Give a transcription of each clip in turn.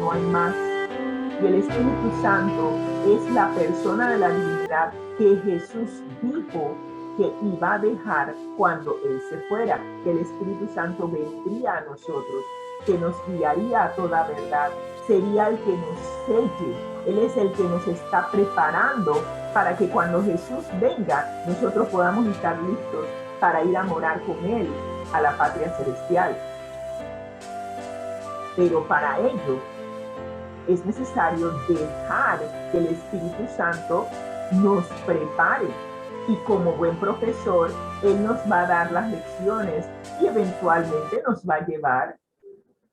no hay más. Y el Espíritu Santo es la persona de la divinidad que Jesús dijo que iba a dejar cuando Él se fuera, que el Espíritu Santo vendría a nosotros, que nos guiaría a toda verdad, sería el que nos selle. Él es el que nos está preparando para que cuando Jesús venga, nosotros podamos estar listos para ir a morar con Él a la patria celestial. Pero para ello es necesario dejar que el Espíritu Santo nos prepare. Y como buen profesor, Él nos va a dar las lecciones y eventualmente nos va a llevar,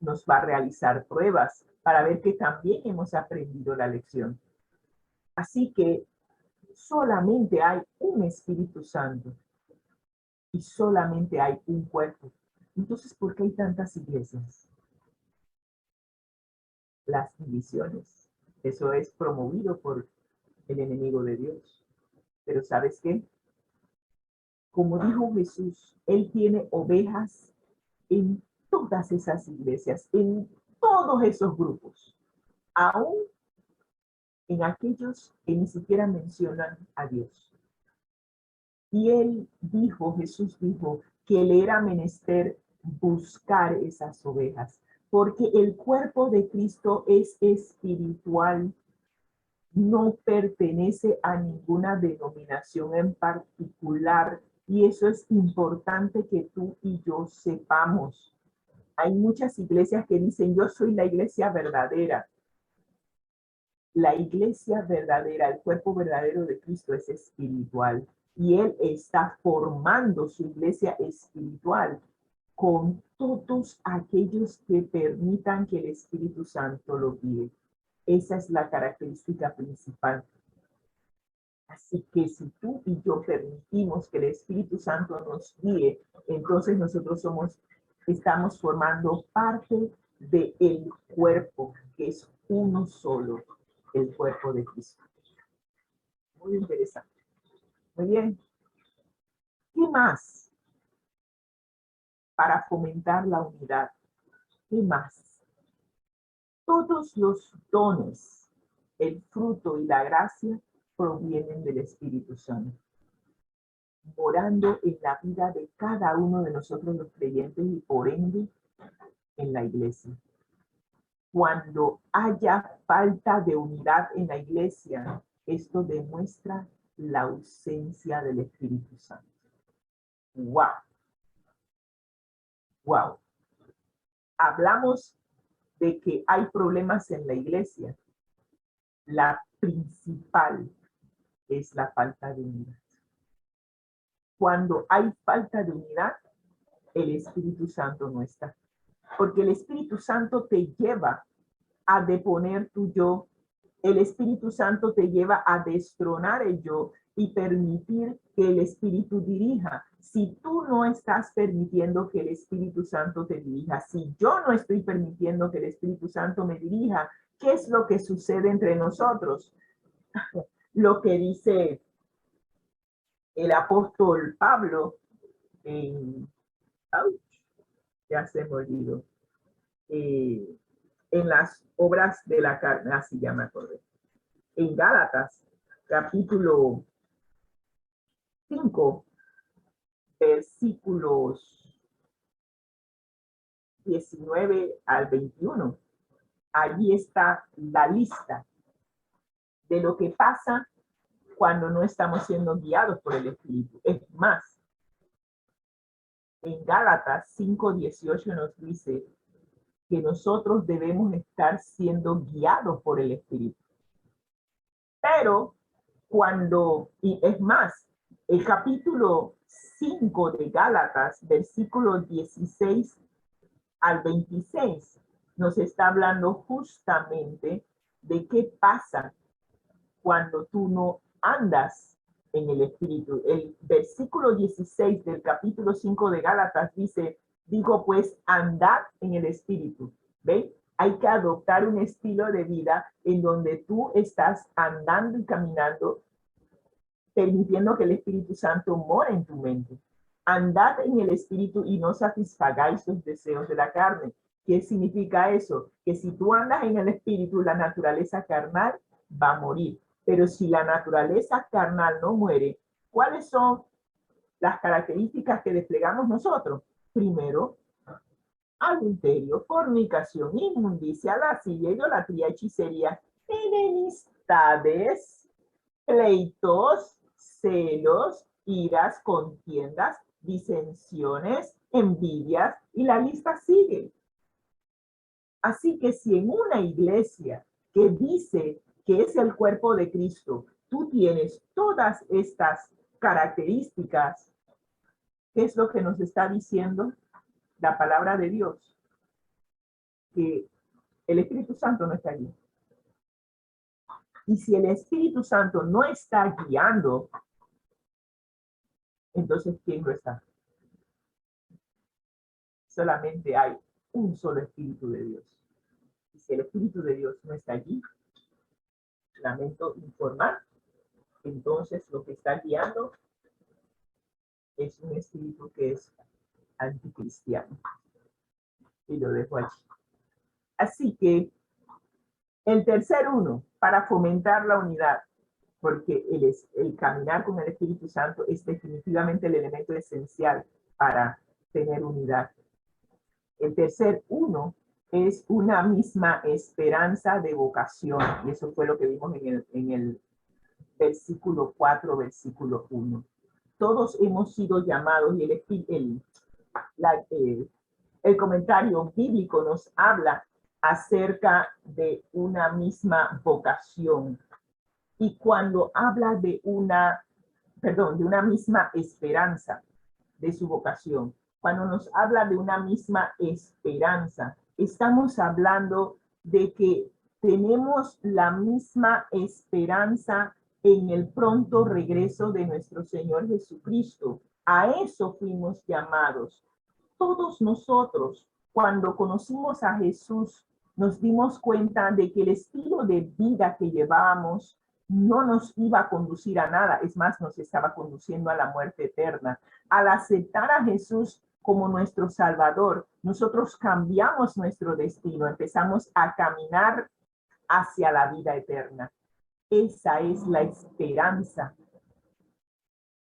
nos va a realizar pruebas para ver que también hemos aprendido la lección. Así que solamente hay un Espíritu Santo y solamente hay un cuerpo. Entonces, ¿por qué hay tantas iglesias? Las divisiones. Eso es promovido por el enemigo de Dios. Pero ¿sabes qué? Como dijo Jesús, Él tiene ovejas en todas esas iglesias, en todos esos grupos, aún en aquellos que ni siquiera mencionan a Dios. Y Él dijo, Jesús dijo, que le era menester buscar esas ovejas, porque el cuerpo de Cristo es espiritual, no pertenece a ninguna denominación en particular, y eso es importante que tú y yo sepamos. Hay muchas iglesias que dicen, yo soy la iglesia verdadera. La iglesia verdadera, el cuerpo verdadero de Cristo es espiritual, y Él está formando su iglesia espiritual con todos aquellos que permitan que el Espíritu Santo lo guíe. Esa es la característica principal. Así que si tú y yo permitimos que el Espíritu Santo nos guíe, entonces nosotros estamos formando parte del cuerpo, que es uno solo, el cuerpo de Cristo. Muy interesante. Muy bien. ¿Qué más para fomentar la unidad? ¿Qué más? Todos los dones, el fruto y la gracia provienen del Espíritu Santo, morando en la vida de cada uno de nosotros los creyentes y por ende en la iglesia. Cuando haya falta de unidad en la iglesia, esto demuestra la ausencia del Espíritu Santo. ¡Wow! ¡Wow! Hablamos de que hay problemas en la iglesia. La principal es la falta de unidad. Cuando hay falta de unidad, el Espíritu Santo no está. Porque el Espíritu Santo te lleva a deponer tu yo. El Espíritu Santo te lleva a destronar el yo y permitir que el Espíritu dirija. Si tú no estás permitiendo que el Espíritu Santo te dirija, si yo no estoy permitiendo que el Espíritu Santo me dirija, ¿qué es lo que sucede entre nosotros? Lo que dice el apóstol Pablo en, ya se me olvidó, en las obras de la carne, así ya me acordé. En Gálatas, capítulo 5, versículos 19 al 21. Allí está la lista de lo que pasa cuando no estamos siendo guiados por el Espíritu. Es más, en Gálatas 5:18 nos dice que nosotros debemos estar siendo guiados por el Espíritu. Pero y es más, el capítulo 5 de Gálatas, versículo 16 al 26, nos está hablando justamente de qué pasa cuando tú no andas en el Espíritu. El versículo 16 del capítulo 5 de Gálatas dice, digo pues, andad en el Espíritu. ¿Ven? Hay que adoptar un estilo de vida en donde tú estás andando y caminando, permitiendo que el Espíritu Santo more en tu mente. Andad en el Espíritu y no satisfagáis los deseos de la carne. ¿Qué significa eso? Que si tú andas en el espíritu, la naturaleza carnal va a morir. Pero si la naturaleza carnal no muere, ¿cuáles son las características que desplegamos nosotros? Primero, adulterio, fornicación, inmundicia, lascivia, idolatría, hechicería, enemistades, pleitos, celos, iras, contiendas, disensiones, envidias, y la lista sigue. Así que si en una iglesia que dice que es el cuerpo de Cristo, tú tienes todas estas características, ¿qué es lo que nos está diciendo la palabra de Dios? Que el Espíritu Santo no está allí. Y si el Espíritu Santo no está guiando, entonces ¿quién lo está? Solamente hay un solo Espíritu de Dios. Y si el Espíritu de Dios no está allí, lamento informar, entonces lo que está guiando es un espíritu que es anticristiano. Y lo dejo allí. Así que el tercer uno, para fomentar la unidad, porque el caminar con el Espíritu Santo es definitivamente el elemento esencial para tener unidad. El tercer uno es una misma esperanza de vocación. Y eso fue lo que vimos en el versículo 4, versículo 1. Todos hemos sido llamados y el comentario bíblico nos habla acerca de una misma vocación. Y cuando habla de una misma esperanza de su vocación, cuando nos habla de una misma esperanza, estamos hablando de que tenemos la misma esperanza en el pronto regreso de nuestro Señor Jesucristo. A eso fuimos llamados. Todos nosotros, cuando conocimos a Jesús, nos dimos cuenta de que el estilo de vida que llevábamos no nos iba a conducir a nada, es más, nos estaba conduciendo a la muerte eterna. Al aceptar a Jesús como nuestro Salvador, nosotros cambiamos nuestro destino, empezamos a caminar hacia la vida eterna. Esa es la esperanza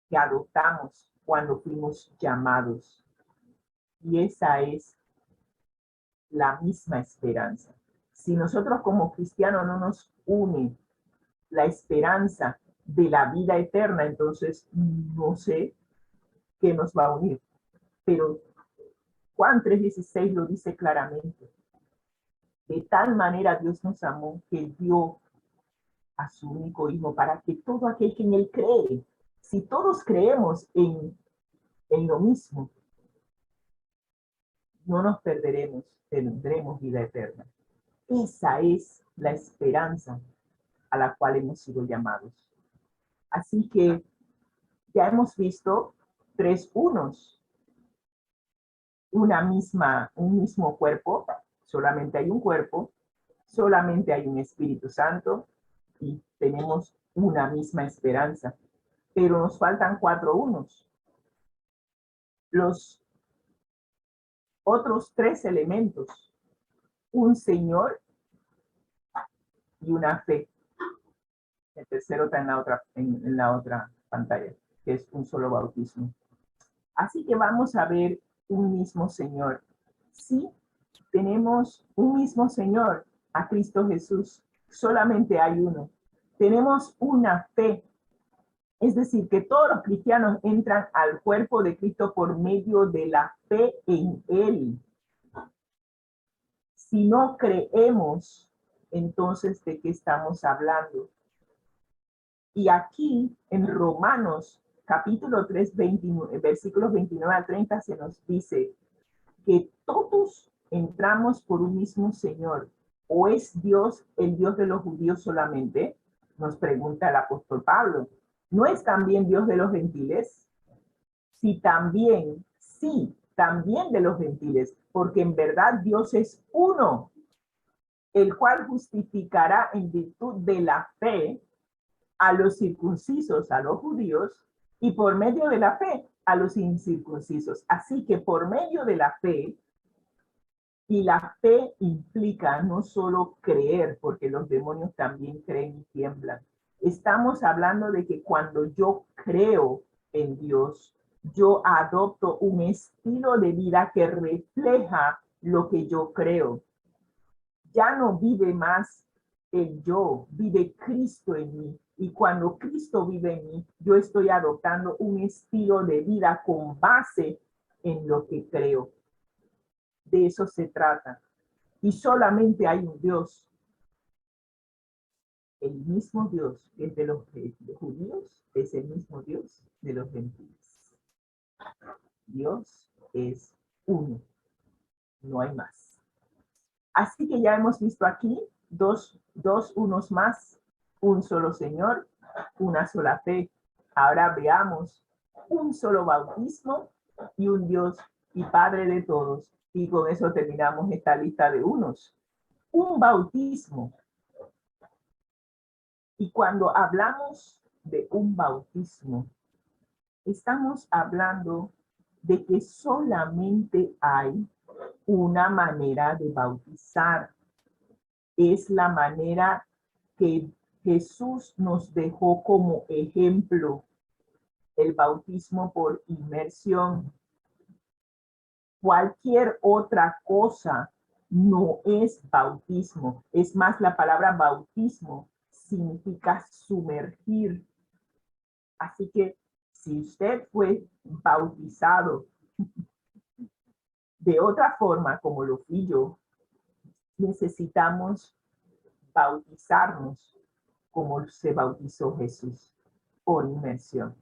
que adoptamos cuando fuimos llamados. Y esa es la misma esperanza. Si nosotros como cristianos no nos une la esperanza de la vida eterna, entonces no sé qué nos va a unir. Pero Juan 3:16 lo dice claramente. De tal manera Dios nos amó que dio a su único Hijo para que todo aquel que en él cree, si todos creemos en lo mismo, no nos perderemos, tendremos vida eterna. Esa es la esperanza a la cual hemos sido llamados. Así que ya hemos visto 3 unos, un mismo cuerpo, solamente hay un cuerpo, solamente hay un Espíritu Santo y tenemos una misma esperanza. Pero nos faltan 4 unos. Los otros 3 elementos, un Señor y una fe. El tercero está en la otra pantalla, que es un solo bautismo. Así que vamos a ver un mismo Señor. Sí, tenemos un mismo Señor, a Cristo Jesús. Solamente hay uno. Tenemos una fe. Es decir, que todos los cristianos entran al cuerpo de Cristo por medio de la fe en Él. Si no creemos, entonces, ¿de qué estamos hablando? Y aquí en Romanos capítulo 3, versículos 29 al 30 se nos dice que todos entramos por un mismo Señor. ¿O es Dios el Dios de los judíos solamente? Nos pregunta el apóstol Pablo. ¿No es también Dios de los gentiles? Sí, también de los gentiles, porque en verdad Dios es uno, el cual justificará en virtud de la fe a los circuncisos, a los judíos, y por medio de la fe a los incircuncisos. Así que por medio de la fe Y la fe implica no solo creer, porque los demonios también creen y tiemblan. Estamos hablando de que cuando yo creo en Dios, yo adopto un estilo de vida que refleja lo que yo creo. Ya no vive más el yo, vive Cristo en mí. Y cuando Cristo vive en mí, yo estoy adoptando un estilo de vida con base en lo que creo. De eso se trata. Y solamente hay un Dios, el mismo Dios que es de los judíos, es el mismo Dios de los gentiles. Dios es uno, no hay más. Así que ya hemos visto aquí dos unos más, un solo Señor, una sola fe. Ahora veamos un solo bautismo y un Dios y Padre de todos. Y con eso terminamos esta lista de unos. Un bautismo. Y cuando hablamos de un bautismo, estamos hablando de que solamente hay una manera de bautizar. Es la manera que Jesús nos dejó como ejemplo, el bautismo por inmersión. Cualquier otra cosa no es bautismo. Es más, la palabra bautismo significa sumergir. Así que si usted fue bautizado de otra forma, como lo fui yo, necesitamos bautizarnos como se bautizó Jesús, por inmersión.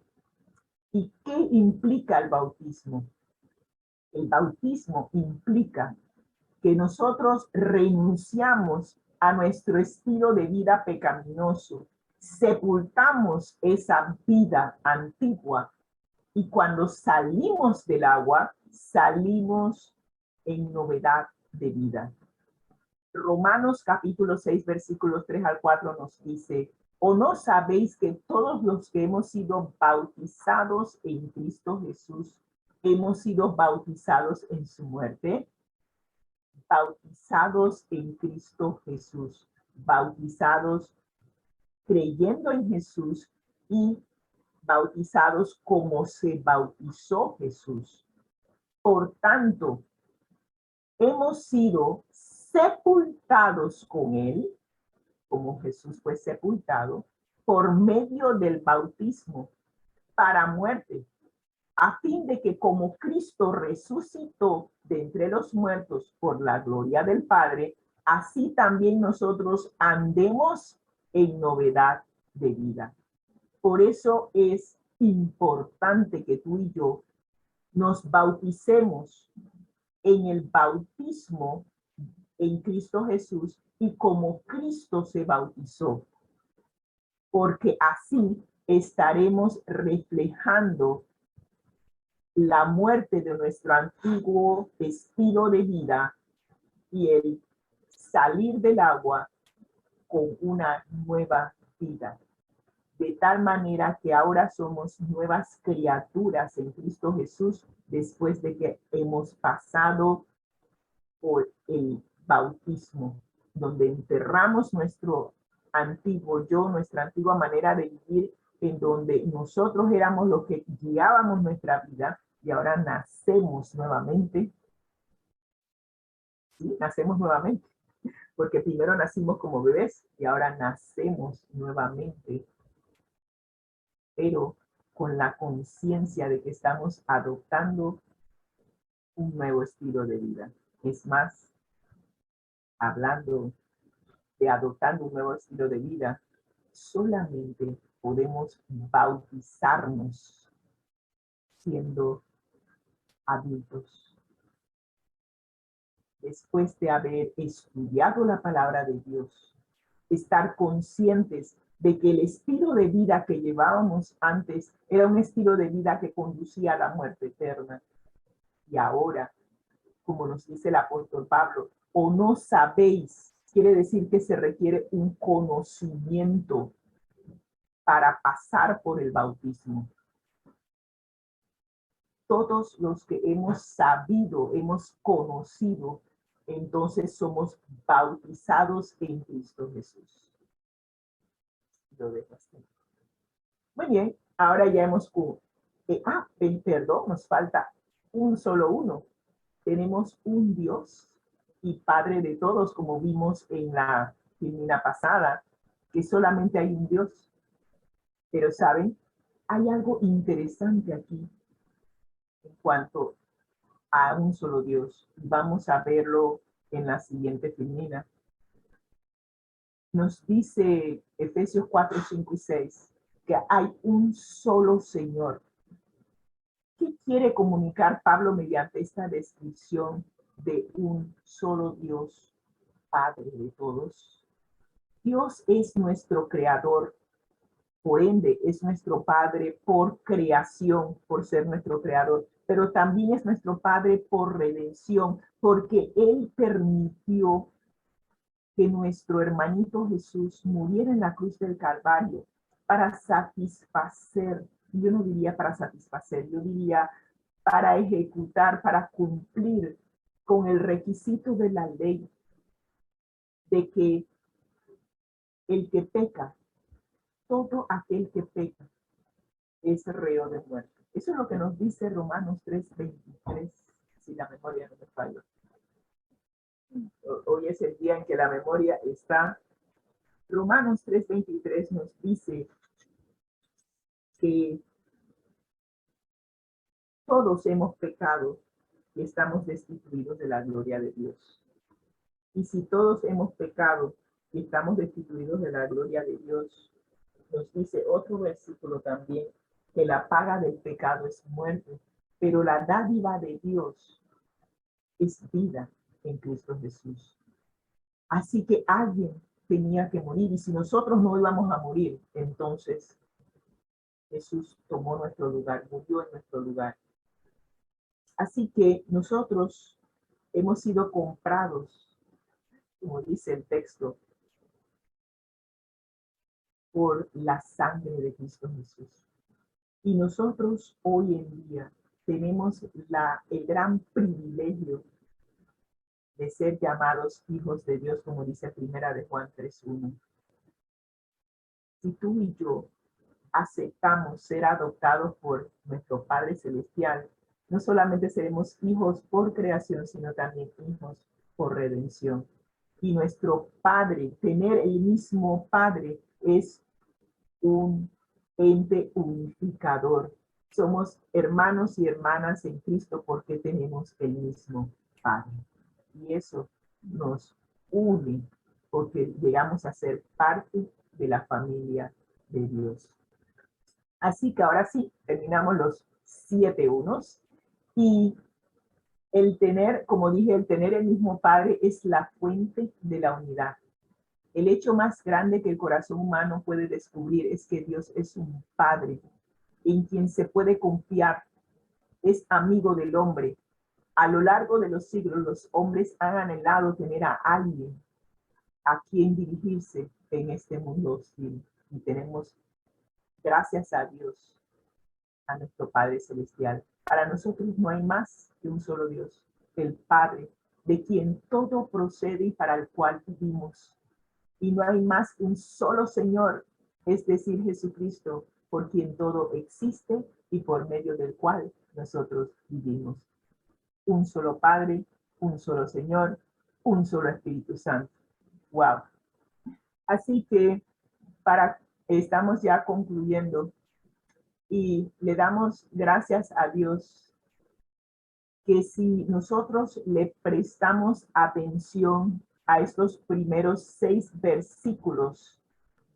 ¿Y qué implica el bautismo? El bautismo implica que nosotros renunciamos a nuestro estilo de vida pecaminoso, sepultamos esa vida antigua y cuando salimos del agua, salimos en novedad de vida. Romanos capítulo 6, versículos 3 al 4 nos dice, ¿o no sabéis que todos los que hemos sido bautizados en Cristo Jesús, hemos sido bautizados en su muerte? Bautizados en Cristo Jesús, bautizados creyendo en Jesús y bautizados como se bautizó Jesús. Por tanto, hemos sido sepultados con él, como Jesús fue sepultado, por medio del bautismo para muerte, a fin de que como Cristo resucitó de entre los muertos por la gloria del Padre, así también nosotros andemos en novedad de vida. Por eso es importante que tú y yo nos bauticemos en el bautismo en Cristo Jesús y como Cristo se bautizó, porque así estaremos reflejando la muerte de nuestro antiguo estilo de vida y el salir del agua con una nueva vida. De tal manera que ahora somos nuevas criaturas en Cristo Jesús después de que hemos pasado por el bautismo, donde enterramos nuestro antiguo yo, nuestra antigua manera de vivir, en donde nosotros éramos los que guiábamos nuestra vida y ahora nacemos nuevamente. ¿Sí? Nacemos nuevamente, porque primero nacimos como bebés y ahora nacemos nuevamente, pero con la conciencia de que estamos adoptando un nuevo estilo de vida. Es más, hablando de adoptando un nuevo estilo de vida, solamente podemos bautizarnos siendo adultos. Después de haber estudiado la palabra de Dios, estar conscientes de que el estilo de vida que llevábamos antes era un estilo de vida que conducía a la muerte eterna. Y ahora, como nos dice el apóstol Pablo, o no sabéis, quiere decir que se requiere un conocimiento para pasar por el bautismo. Todos los que hemos sabido, hemos conocido entonces somos bautizados en Cristo Jesús. Lo dejo así. Muy bien, ahora ya hemos... perdón, nos falta un solo uno. Tenemos un Dios y Padre de todos, como vimos en la filmina pasada, que solamente hay un Dios. Pero, ¿saben? Hay algo interesante aquí en cuanto a un solo Dios. Vamos a verlo en la siguiente filmina. Nos dice Efesios 4, 5 y 6 que hay un solo Señor. ¿Qué quiere comunicar Pablo mediante esta descripción de un solo Dios, Padre de todos? Dios es nuestro creador, por ende es nuestro Padre por creación, por ser nuestro creador, pero también es nuestro Padre por redención, porque Él permitió que nuestro hermanito Jesús muriera en la cruz del Calvario para satisfacer, yo no diría para satisfacer, yo diría para ejecutar, para cumplir con el requisito de la ley de que el que peca, todo aquel que peca, es reo de muerte. Eso es lo que nos dice Romanos 3:23, si la memoria no me falla. Hoy es el día en que la memoria está. Romanos 3:23 nos dice que todos hemos pecado y estamos destituidos de la gloria de Dios. Y si todos hemos pecado y estamos destituidos de la gloria de Dios, nos dice otro versículo también, que la paga del pecado es muerte, pero la dádiva de Dios es vida en Cristo Jesús. Así que alguien tenía que morir, y si nosotros no íbamos a morir, entonces Jesús tomó nuestro lugar, murió en nuestro lugar. Así que nosotros hemos sido comprados, como dice el texto, por la sangre de Cristo Jesús. Y nosotros hoy en día tenemos el gran privilegio de ser llamados hijos de Dios, como dice Primera de Juan 3:1. Si tú y yo aceptamos ser adoptados por nuestro Padre Celestial, no solamente seremos hijos por creación, sino también hijos por redención. Y nuestro Padre, tener el mismo Padre, es un ente unificador. Somos hermanos y hermanas en Cristo porque tenemos el mismo Padre. Y eso nos une porque llegamos a ser parte de la familia de Dios. Así que ahora sí, terminamos los 7 unos. Y el tener, como dije, el tener el mismo Padre es la fuente de la unidad. El hecho más grande que el corazón humano puede descubrir es que Dios es un Padre en quien se puede confiar, es amigo del hombre. A lo largo de los siglos, los hombres han anhelado tener a alguien a quien dirigirse en este mundo hostil. Y tenemos, gracias a Dios, a nuestro Padre Celestial. Para nosotros no hay más que un solo Dios, el Padre, de quien todo procede y para el cual vivimos. Y no hay más que un solo Señor, es decir, Jesucristo, por quien todo existe y por medio del cual nosotros vivimos. Un solo Padre, un solo Señor, un solo Espíritu Santo. Wow. Así que estamos ya concluyendo y le damos gracias a Dios que si nosotros le prestamos atención a estos primeros 6 versículos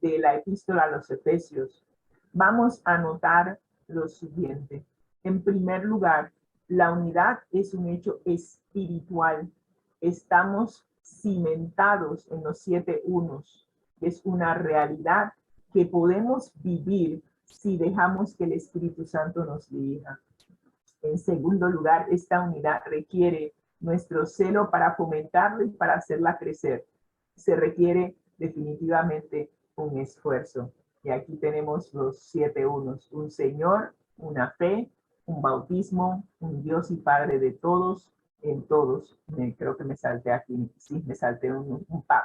de la epístola a los Efesios, vamos a notar lo siguiente. En primer lugar, la unidad es un hecho espiritual. Estamos cimentados en los 7 unos. Es una realidad que podemos vivir si dejamos que el Espíritu Santo nos dirija. En segundo lugar, esta unidad requiere nuestro celo para fomentarla y para hacerla crecer. Se requiere definitivamente un esfuerzo. Y aquí tenemos los 7 unos: un Señor, una fe, un bautismo, un Dios y Padre de todos, en todos. Creo que me salté aquí, sí, me salté un par.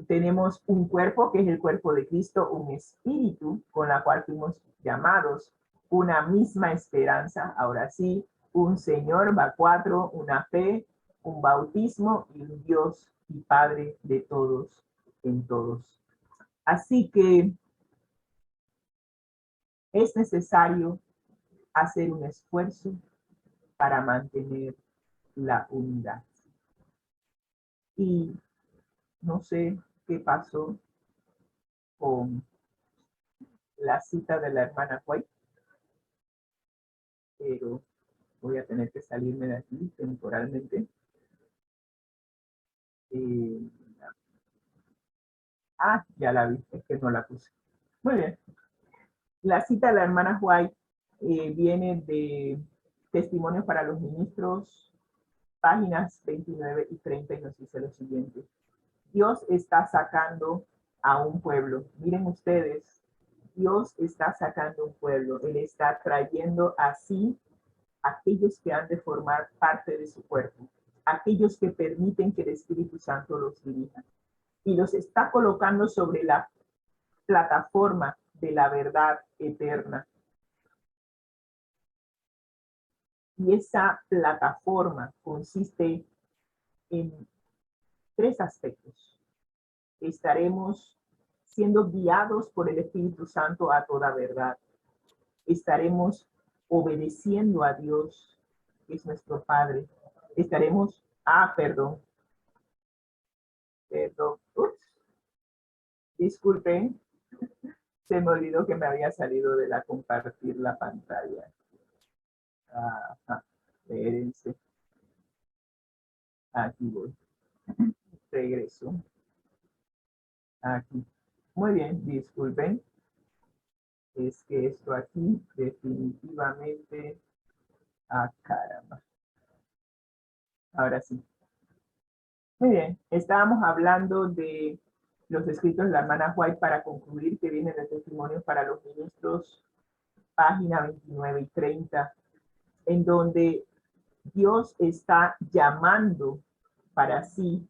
Tenemos un cuerpo que es el cuerpo de Cristo, un espíritu con la cual fuimos llamados, una misma esperanza, ahora sí, un Señor, va cuatro, una fe, un bautismo y un Dios y Padre de todos en todos. Así que es necesario hacer un esfuerzo para mantener la unidad. Y no sé qué pasó con la cita de la hermana White, pero voy a tener que salirme de aquí temporalmente. Eh, ya la vi, es que no la puse. Muy bien. La cita de la hermana White viene de Testimonios para los Ministros, páginas 29 y 30, y nos dice lo siguiente. Dios está sacando a un pueblo. Miren ustedes, Dios está sacando un pueblo. Él está trayendo así aquellos que han de formar parte de su cuerpo, aquellos que permiten que el Espíritu Santo los dirija. Y los está colocando sobre la plataforma de la verdad eterna. Y esa plataforma consiste en tres aspectos. Estaremos siendo guiados por el Espíritu Santo a toda verdad. Estaremos obedeciendo a Dios, que es nuestro Padre. Estaremos, perdón, ups, disculpen, se me olvidó que me había salido de la compartir la pantalla. Espérense. Aquí voy. Regreso. Aquí. Muy bien, disculpen. Es que esto aquí definitivamente... caramba. Ahora sí. Muy bien. Estábamos hablando de los escritos de la hermana White para concluir, que vienen de Testimonios para los Ministros, página 29 y 30, en donde Dios está llamando para sí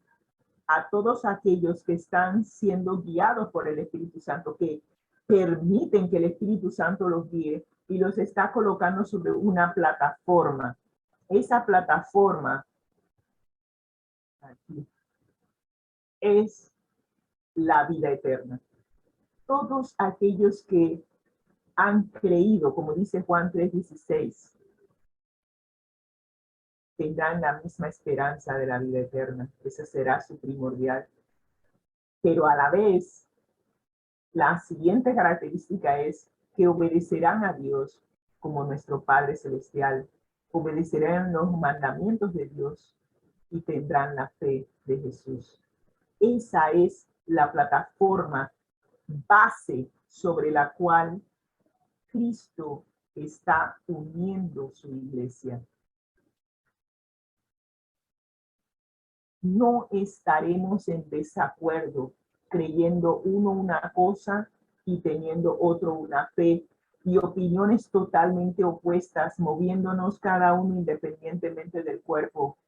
a todos aquellos que están siendo guiados por el Espíritu Santo, que permiten que el Espíritu Santo los guíe, y los está colocando sobre una plataforma. Esa plataforma aquí es la vida eterna. Todos aquellos que han creído, como dice Juan 3:16, tendrán la misma esperanza de la vida eterna. Esa será su primordial. Pero a la vez, la siguiente característica es que obedecerán a Dios como nuestro Padre Celestial, obedecerán los mandamientos de Dios y tendrán la fe de Jesús. Esa es la plataforma base sobre la cual Cristo está uniendo su iglesia. No estaremos en desacuerdo, creyendo uno una cosa y teniendo otro una fe, y opiniones totalmente opuestas, moviéndonos cada uno independientemente del cuerpo.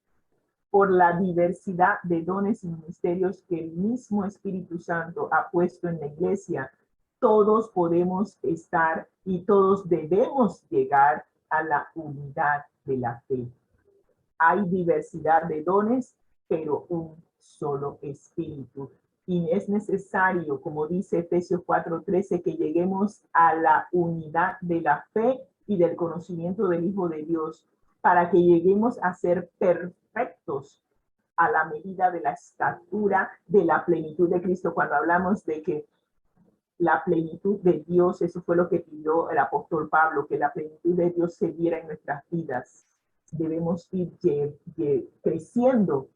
Por la diversidad de dones y ministerios que el mismo Espíritu Santo ha puesto en la iglesia, todos podemos estar y todos debemos llegar a la unidad de la fe. Hay diversidad de dones, pero un solo espíritu. Y es necesario, como dice Efesios 4:13, que lleguemos a la unidad de la fe y del conocimiento del Hijo de Dios, para que lleguemos a ser perfectos a la medida de la estatura de la plenitud de Cristo. Cuando hablamos de que la plenitud de Dios, eso fue lo que pidió el apóstol Pablo, que la plenitud de Dios se viera en nuestras vidas. Debemos ir creciendo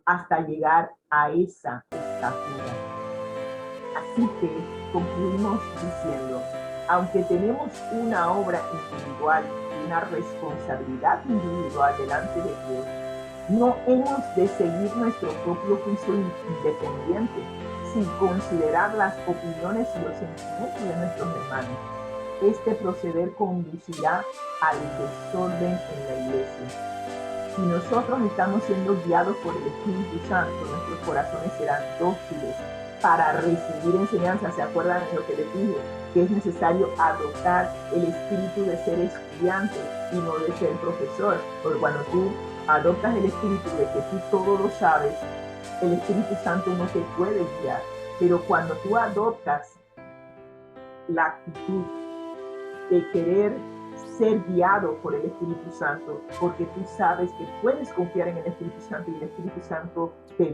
hasta llegar a esa estatura. Así que concluimos diciendo, aunque tenemos una obra individual y una responsabilidad individual delante de Dios, no hemos de seguir nuestro propio juicio independiente, sin considerar las opiniones y los sentimientos de nuestros hermanos. Este proceder conducirá al desorden en la iglesia. Si nosotros estamos siendo guiados por el Espíritu Santo, nuestros corazones serán dóciles para recibir enseñanza. ¿Se acuerdan de lo que les dije? Que es necesario adoptar el espíritu de ser estudiante y no de ser profesor. Porque cuando tú adoptas el espíritu de que tú todo lo sabes, el Espíritu Santo no te puede guiar. Pero cuando tú adoptas la actitud de querer ser guiado por el Espíritu Santo, porque tú sabes que puedes confiar en el Espíritu Santo y el Espíritu Santo te